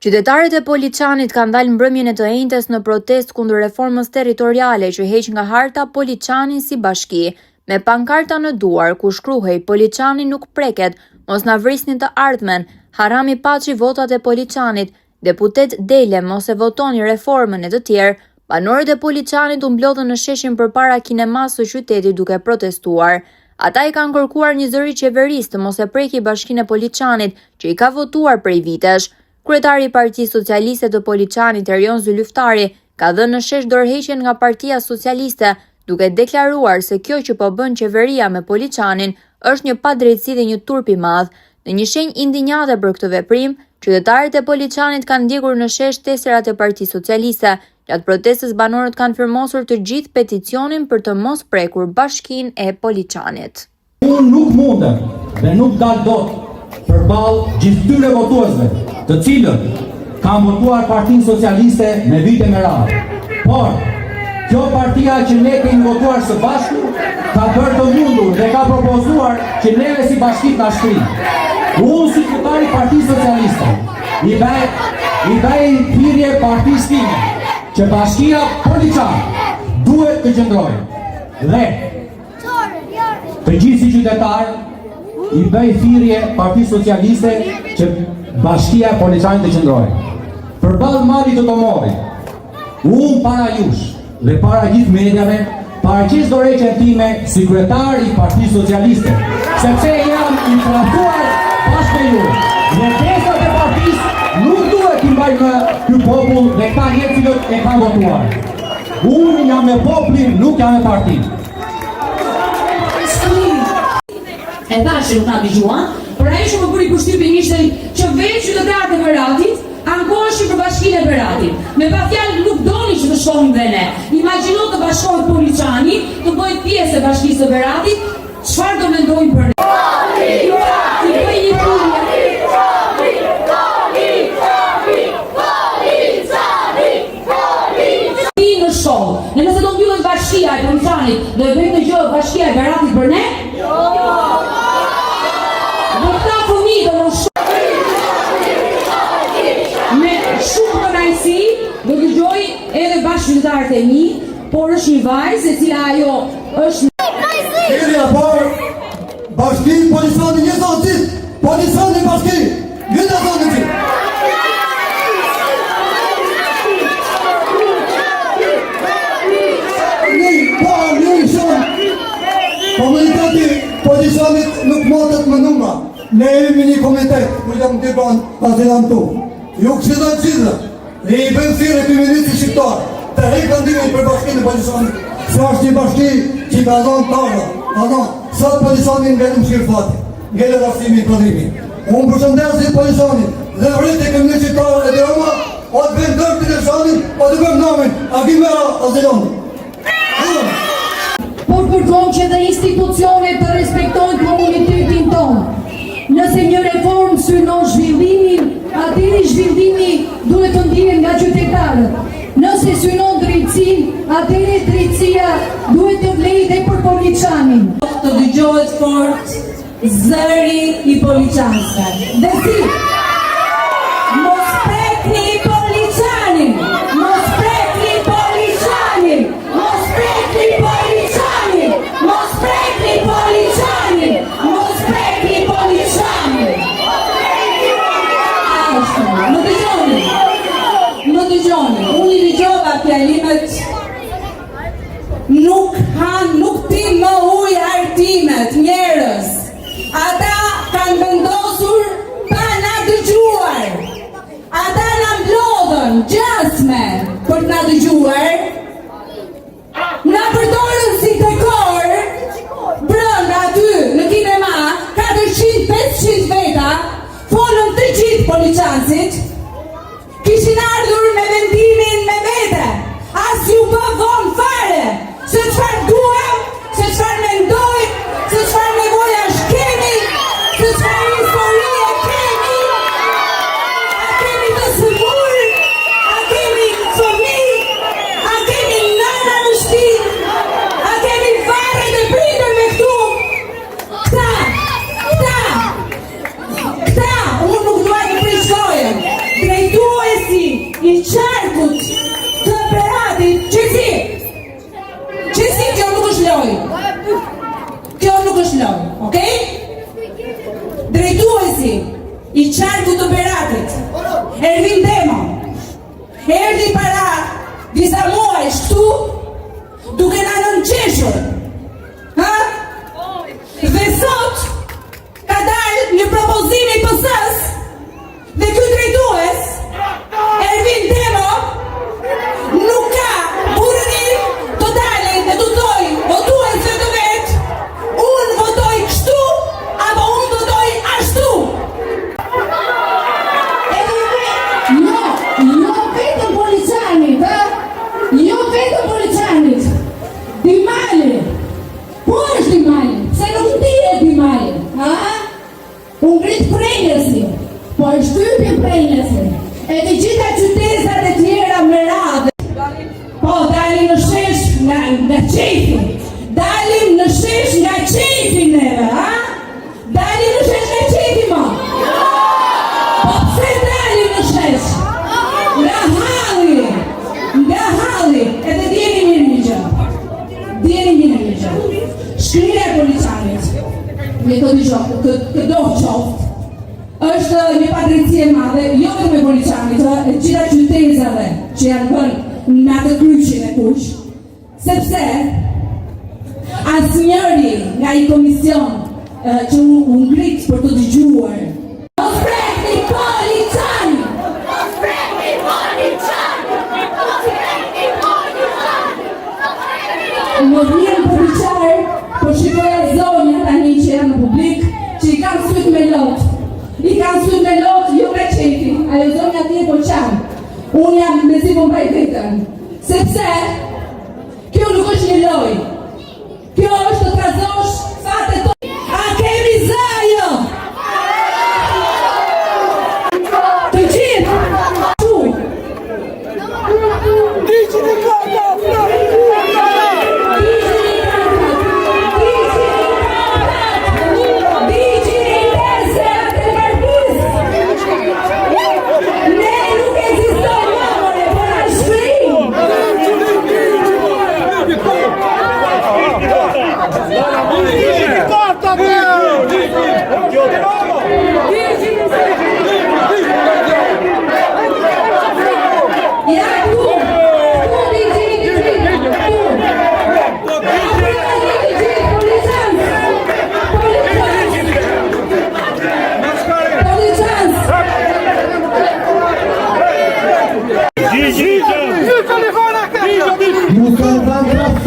Qytetarët e Poliçanit kanë dalë mbrëmjen e të enjtes në protestë kundër reformës territoriale që heq nga harta Poliçanin si bashki, me pankarta në duar ku shkruhej Poliçani nuk preket, mos na vrisnin të ardhmen, Harami paçi votat e Poliçanit, deputet Dele mos e votoni reformën e të tjerë. Banorët e Poliçanit u mblodhën në sheshin përpara kinemas së qytetit duke protestuar. Ata i kanë kërkuar një zëri qeverisë të mos e preki bashkinë e Poliçanit që i ka votuar prej vitesh. Kryetari i Partisë Socialiste të Poliçanit, Erion Zylyftari, ka dhënë në shesh dorëheqjen nga Partia Socialiste, duke deklaruar se kjo që po bën qeveria me Poliçanin është një padrejtësi dhe një turp i madh. Në një shenjë indinjate për këtë veprim, qytetarët e Poliçanit kanë ndjekur në shesh teserat e Partisë Socialiste. Gjatë protestës banorët kanë firmosur të gjithë peticionin për të mos prekur bashkinë e Poliçanit. Unë nuk mundem dhe nuk dal dot përballë gjithë këtyre votuesve, të cilët kanë votuar Partinë Socialiste me vite me radhë. Por kjo partia që ne kemi votuar së bashku ka bërë të mundur dhe ka propozuar që neve si bashkit na shkrim. Unë si kryetari i Partisë Socialiste i bëj thirrje partisë time që bashkia Poliçan duhet të qëndrojë dhe të gjithë si qytetarë i bëj thirrje Partisë Socialiste që bashkia Poliçanit të qëndrojë. Përballë malit të Tomovit, unë para jush dhe para gjithë mediave paraqis dorëheqjen time si kryetar i Partisë Socialiste, sepse jam i trajtuar bashkë me ju. Dhe pjesët e partisë nuk duhet t'i mbajnë në ky popull dhe këta njerëz që e kanë votuar. Unë jam me popullin, nuk jam me partinë. E thashë nuk nga dëgjuan, por ai që më bëri përshtypjen ishte që vetë qytetarët e Beratit ankoheshin për bashkinë e Beratit. Me pa fjalë nuk doni që të shkonim dhe ne. Imagjino të bashkohet Poliçani, të bëhet pjesë e bashkisë së Beratit, çfarë do mendojnë për ne? Në shkollë, nëse do mbyllet bashkia e Poliçanit, do e bëjmë të gjë bashkia e Beratit për ne? Do të gjoj edhe bashkëqytetarët e mi, por është një vajzë e cila ajo është Kirja por bashki Poliçani një zotit, Poliçani bashki, një zotit. Një shumë, komuniteti Poliçanit nuk motet më numra. Ne jemi një komunitet, kur jam të banë pazilantu. Ju këshidat gjithë. Ne i bëjmë thirrje kriminalistë shqiptar të heqë vendimin për bashkinë e Poliçanit. Se është një bashki që ka dhënë tavla, ka dhënë sot Poliçanin ngel mshirfati, ngel rastimi i prodhimit. Unë përshëndes Poliçanin dhe vritë kriminalistë shqiptar e Roma, o të bëjmë dërë Poliçanin, o të bëjmë namin Agimera Azeloni. Por kërkon që dhe institucionet të respektojnë komunitetin tonë. Nëse një reformë synon zhvillimin, atëherë zhvillimi duhet të ndihet nga qytetarët. Nëse synon drejtësinë, atëherë drejtësia duhet të vlejë dhe për Poliçanin. Të dëgjohet fort zëri i Poliçanëve. Dhe si? Mos prekni Poliçanin! Mos prekni Poliçanin! Mos prekni Poliçanin! Mos prekni Poliçanin! Mos prekni Poliçanin! Më dëgjoni, unë i dëgjova fjalimet, nuk ti më huj artimet, njerëz. Ata kanë vendosur pa na dëgjuar. Ata na mblodhën gjasme për të na dëgjuar. Na përdorën si dekor brenda aty në kinema, 400-500 veta, folën të gjithë Poliçanësit. Kishin ardhur me vendimin me vete, as ju bë vonë fare, se çfarë duam, se çfarë mendojmë, se çfarë nevoja kemi, se çfarë historie kemi. A kemi të sigurt, a kemi fëmijë, a kemi nëna në shtëpi, a kemi fare të pritur me këtu. Këta, unë nuk dua të prishkojem. të gjitha qytetat e tjera me radhë. Po, dalim në shesh nga qefi. Dalim në shesh nga qefi neve, ha? Dalim në shesh nga qefi, mo? Po, pse dalim në shesh? Nga halli, edhe djeni mirë një gjë. Shkrija e Poliçanit, me këdo qoftë, është një padrejtësi e madhe, jo vetëm me Poliçanit, e gjitha qytetave që janë bërë në atë kryqin e kuq, sepse asnjëri nga i komision që u ngrit për të dëgjuar. Mos prekni Poliçani! Mos prekni Poliçani! Më vjen për biqarë, po shikoja zonja tani që janë në publik, që i kanë syt me lot. I kanë syt me lot, jo me qefi, ajo zonja ti e po qanë. Unë jam me si po mbaj vetën. Sepse, kjo nuk është një loj. Kjo është të trazosh fate to. A kemi zajo? Të gjithë! Nuk kanë